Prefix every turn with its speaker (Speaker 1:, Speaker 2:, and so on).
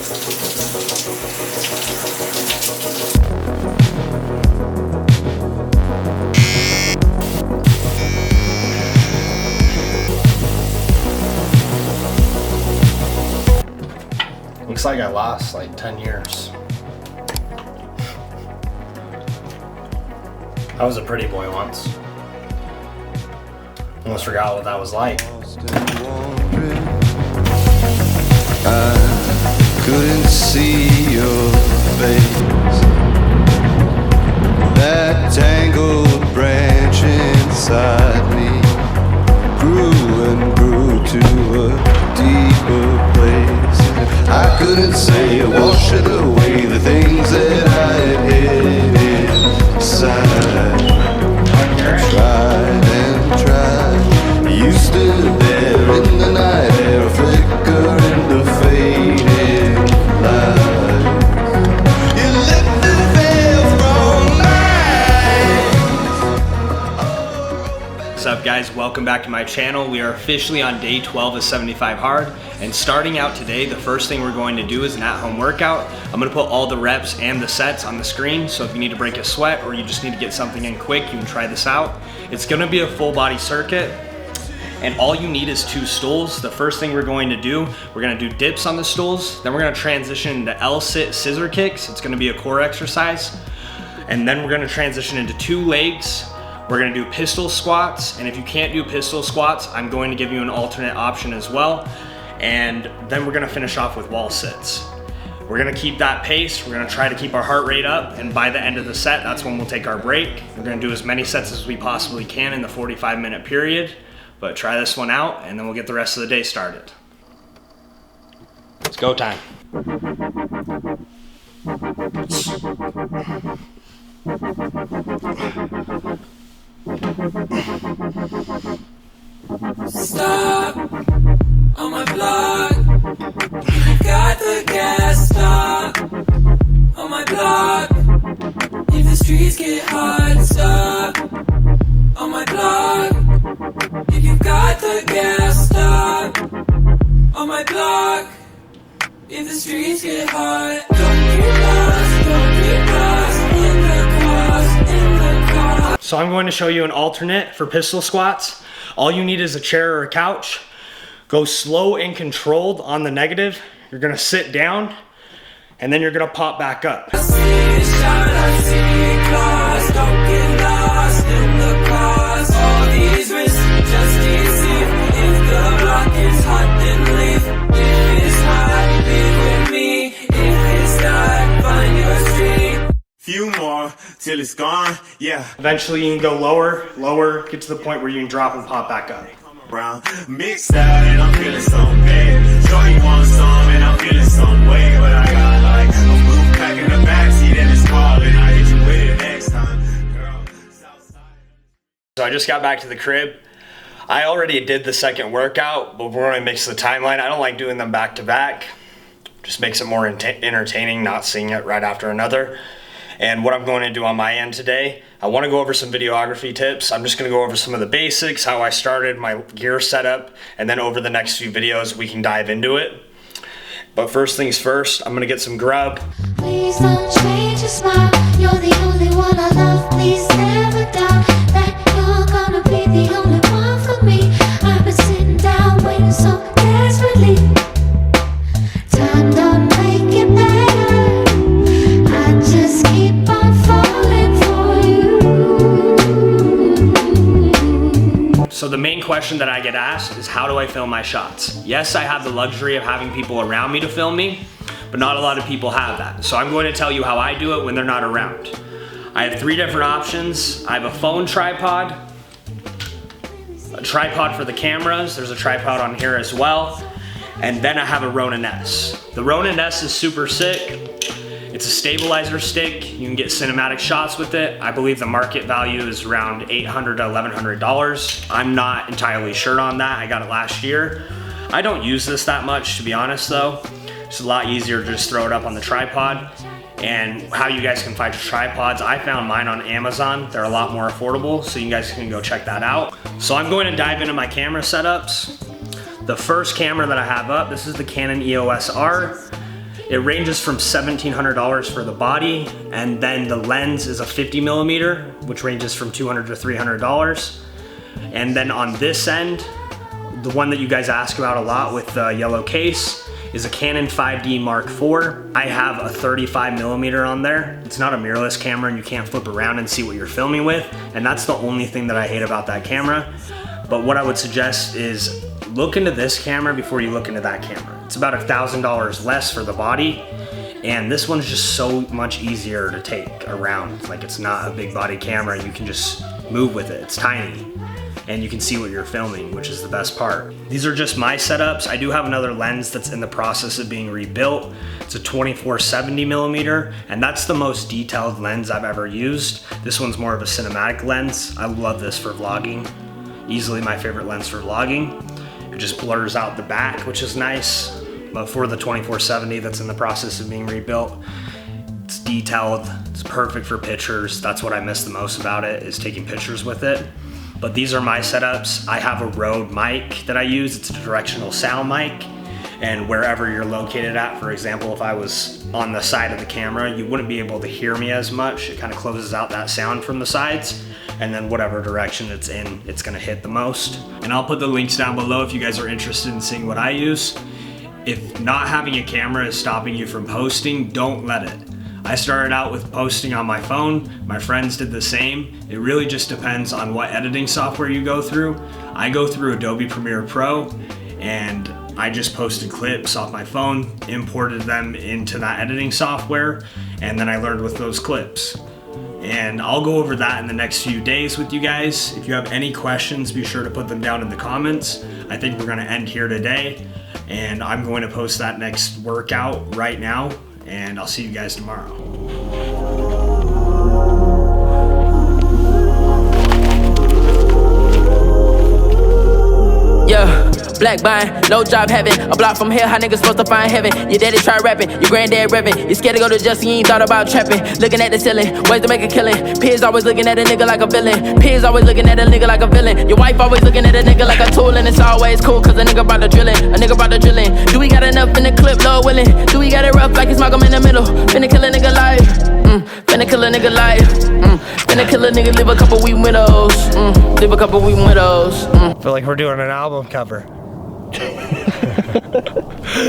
Speaker 1: Looks like I lost like 10 years. I was a pretty boy once. Almost forgot what that was like.
Speaker 2: I couldn't see your face. That tangled branch inside me grew and grew to a deeper place. I couldn't say or wash it away, the things that I had hid inside. Tried and tried. You stood there in the night air, a flicker in the fading light. You lit the veil from mine.
Speaker 3: What's up, guys? Welcome back to my channel. We are officially on day 12 of 75 hard, and starting out today, the first thing we're going to do is an at-home workout. I'm going to put all the reps and the sets on the screen, so if you need to break a sweat or you just need to get something in quick, you can try this out. It's going to be a full body circuit, and all you need is 2 stools. The first thing we're going to do, we're going to do dips on the stools, then we're going to transition into L-sit scissor kicks. It's going to be a core exercise, and then we're going to transition into 2 legs. We're gonna do pistol squats, and if you can't do pistol squats, I'm going to give you an alternate option as well. And then we're gonna finish off with wall sits. We're gonna keep that pace. We're gonna try to keep our heart rate up, and by the end of the set, that's when we'll take our break. We're gonna do as many sets as we possibly can in the 45-minute period, but try this one out, and then we'll get the rest of the day started. It's go time.
Speaker 4: Stop on my block. You got the gas. Stop on my block. If the streets get hot, stop on my block. If you got the gas, stop on my block. If the streets get hot, don't get lost, don't get lost in the cause, in the cause.
Speaker 3: So I'm going to show you an alternate for pistol squats. All you need is a chair or a couch. Go slow and controlled on the negative. You're gonna sit down, and then you're gonna pop back up.
Speaker 4: I see it shine, I see it gloss. Don't get lost in the cause. All these risks just deceive. If the block is hot, then leave. If it's hot, be with me. If it's not, find your street.
Speaker 5: Few more till it's gone, yeah.
Speaker 3: Eventually you can go lower, lower, get to the point where you can drop and pop back up.
Speaker 5: Brown, mixed out and I'm feeling some bad. Shorty wants some and I'm feeling some way, but I got like a blue pack in the backseat and it's calling. I hit you with it next time, girl. Southside.
Speaker 3: So I just got back to the crib. I already did the second workout, but we're gonna mix the timeline. I don't like doing them back to back. Just makes it more entertaining, not seeing it right after another. And what I'm going to do on my end today, I want to go over some videography tips. I'm just going to go over some of the basics, how I started my gear setup, and then over the next few videos we can dive into it. But first things first, I'm going to get some grub.
Speaker 6: Please don't change your smile. You're the only one I love. Please never doubt that you're gonna be the only one for me. I've been sitting down waiting so desperately. Time don't make it better. I just keep on falling for you.
Speaker 3: So the main question that I get asked is, how do I film my shots? Yes, I have the luxury of having people around me to film me, but not a lot of people have that. So I'm going to tell you how I do it when they're not around. I have 3 different options. I have a phone tripod, a tripod for the cameras, there's a tripod on here as well, and then I have a Ronin S. The Ronin S is super sick. It's a stabilizer stick. You can get cinematic shots with it. I believe the market value is around $800 to $1,100. I'm not entirely sure on that. I got it last year. I don't use this that much, to be honest though. It's a lot easier to just throw it up on the tripod. And how you guys can find your tripods, I found mine on Amazon. They're a lot more affordable, so you guys can go check that out. So I'm going to dive into my camera setups. The first camera that I have up, this is the Canon EOS R. It ranges from $1,700 for the body, and then the lens is a 50mm, which ranges from $200 to $300. And then on this end, the one that you guys ask about a lot with the yellow case is a Canon 5D Mark IV. I have a 35mm on there. It's not a mirrorless camera and you can't flip around and see what you're filming with, and that's the only thing that I hate about that camera. But what I would suggest is look into this camera before you look into that camera. It's about $1,000 less for the body, and this one's just so much easier to take around. Like, it's not a big body camera, you can just move with it. It's tiny, and you can see what you're filming, which is the best part. These are just my setups. I do have another lens that's in the process of being rebuilt. It's a 24-70mm, and that's the most detailed lens I've ever used. This one's more of a cinematic lens. I love this for vlogging. Easily my favorite lens for vlogging. It just blurs out the back, which is nice. But for the 24-70 that's in the process of being rebuilt, it's detailed, it's perfect for pictures. That's what I miss the most about it, is taking pictures with it. But these are my setups. I have a Rode mic that I use. It's a directional sound mic. And wherever you're located at, for example, if I was on the side of the camera, you wouldn't be able to hear me as much. It kind of closes out that sound from the sides. And then whatever direction it's in, it's gonna hit the most. And I'll put the links down below if you guys are interested in seeing what I use. If not having a camera is stopping you from posting, don't let it. I started out with posting on my phone. My friends did the same. It really just depends on what editing software you go through. I go through Adobe Premiere Pro, and I just posted clips off my phone, imported them into that editing software, and then I learned with those clips. And I'll go over that in the next few days with you guys. If you have any questions, be sure to put them down in the comments. I think we're gonna end here today, and I'm going to post that next workout right now, and I'll see you guys tomorrow.
Speaker 7: Yeah, black buying, no job having. A block from here, how niggas supposed to find heaven? Your daddy try rapping, your granddad revving. You scared to go to justice, you ain't thought about trapping. Looking at the ceiling, ways to make a killing. Peers always looking at a nigga like a villain. Peers always looking at a nigga like a villain. Your wife always looking at a nigga like a tool, and it's always cool cause a nigga brought the drilling. A nigga brought the drilling. Do we got enough in the clip, Lord willing? Do we got it rough like it's Malcolm in the middle? Finna kill a nigga life. Finna kill a nigga life. Finna kill a nigga, live a couple we widows. Live a couple we widows.
Speaker 1: I feel like we're doing an album cover.